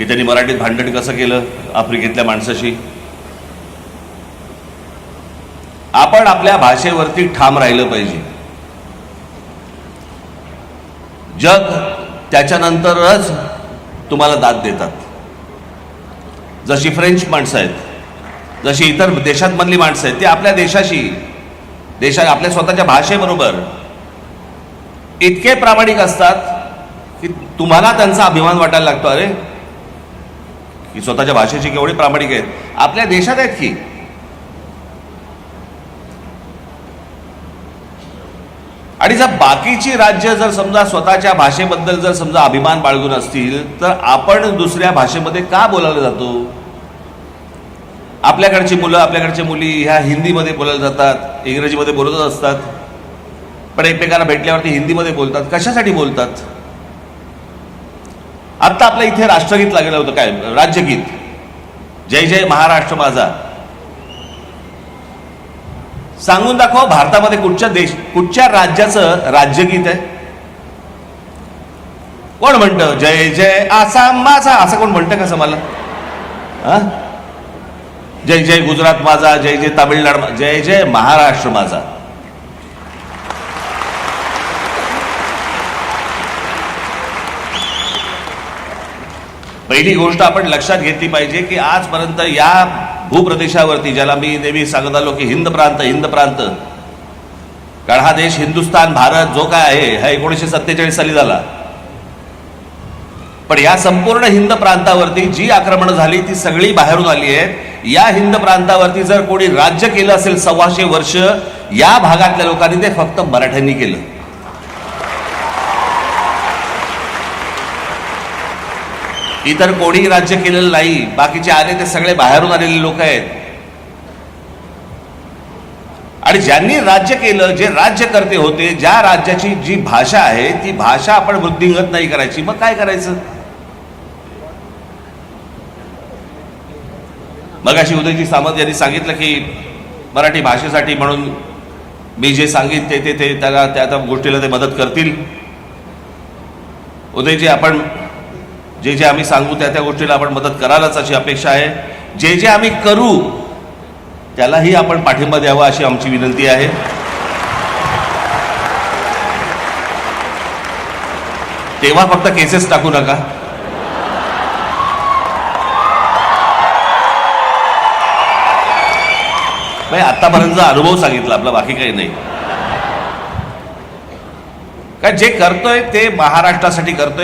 की त्यांनी मराठीत भांडण कसं केलं आफ्रिकेतल्या माणसाशी. आपण आपल्या भाषेवरती ठाम राहिलं पाहिजे. जग त्याच्यानंतरच तुम्हाला दाद देतात. जशी फ्रेंच माणसं आहेत, जशी इतर देशांमधली माणसं आहेत, ते आपल्या देशाशी आपल्या स्वतःच्या भाषेबरोबर इतके प्रामाणिक असतात की तुम्हाला त्यांचा अभिमान वाटायला लागतो. अरे की स्वतःच्या भाषेची केवढी प्रामाणिक आहेत, आपल्या देशात आहेत की. आणि जर बाकीची राज्य जर समजा स्वतःच्या भाषेबद्दल जर समजा अभिमान बाळगून असतील, तर आपण दुसऱ्या भाषेमध्ये का बोलायला जातो. आपल्याकडची मुलं आपल्याकडच्या मुली ह्या हिंदीमध्ये बोलायला जातात, इंग्रजीमध्ये बोलतच असतात, पण एकमेकांना भेटल्यावरती हिंदीमध्ये बोलतात. कशासाठी बोलतात. आत्ता आपल्या इथे राष्ट्रगीत लागलं होतं, काय राज्यगीत, जय जय महाराष्ट्र माझा. सांगून दाखवा भारतामध्ये कुठच्या राज्याचं राज्यगीत आहे. कोण म्हणतं जय जय आसाम माझा, असं कोण म्हणतं कसं मला. जय जय गुजरात माझा, जय जय तामिळनाडू, जय जय महाराष्ट्र माझा. पहिली गोष्ट आपण लक्षात घेतली पाहिजे की आजपर्यंत या भूप्रदेशावरती, ज्याला मी नेहमी सांगत आलो की हिंद प्रांत, कारण हा देश हिंदुस्थान भारत जो काय आहे हा 1947 साली झाला. पण या संपूर्ण हिंद प्रांतावरती जी आक्रमणं झाली ती सगळी बाहेरून आली आहेत. या हिंद प्रांतावरती जर कोणी राज्य केलं असेल 125 वर्ष, या भागातल्या लोकांनी ते फक्त मराठ्यांनी केलं. इतर कोणी राज्य केलेलं नाही. बाकीचे आले ते सगळे बाहेरून आलेले लोक आहेत. आणि ज्यांनी राज्य केलं, जे राज्यकर्ते होते, ज्या राज्याची जी भाषा आहे ती भाषा आपण वृद्धिंगत नाही करायची, मग काय करायचं. मगाशी उदयजी सामंत यांनी सांगितलं की मराठी भाषेसाठी म्हणून मी जे सांगित ते त्याला त्या गोष्टीला ते मदत करतील. उदयजी, आपण जे आम्ही सांगू त्या गोष्टीला आपण मदत करायलाच अशी अपेक्षा आहे. जे आम्ही करू त्यालाही आपण पाठिंबा द्यावा अशी आमची विनंती आहे. तेव्हा फक्त केसेस टाकू नका. आतापर्यंतचा अनुभव सांगितला आपला, बाकी काही नाही. काय जे करतोय ते महाराष्ट्रासाठी करतोय.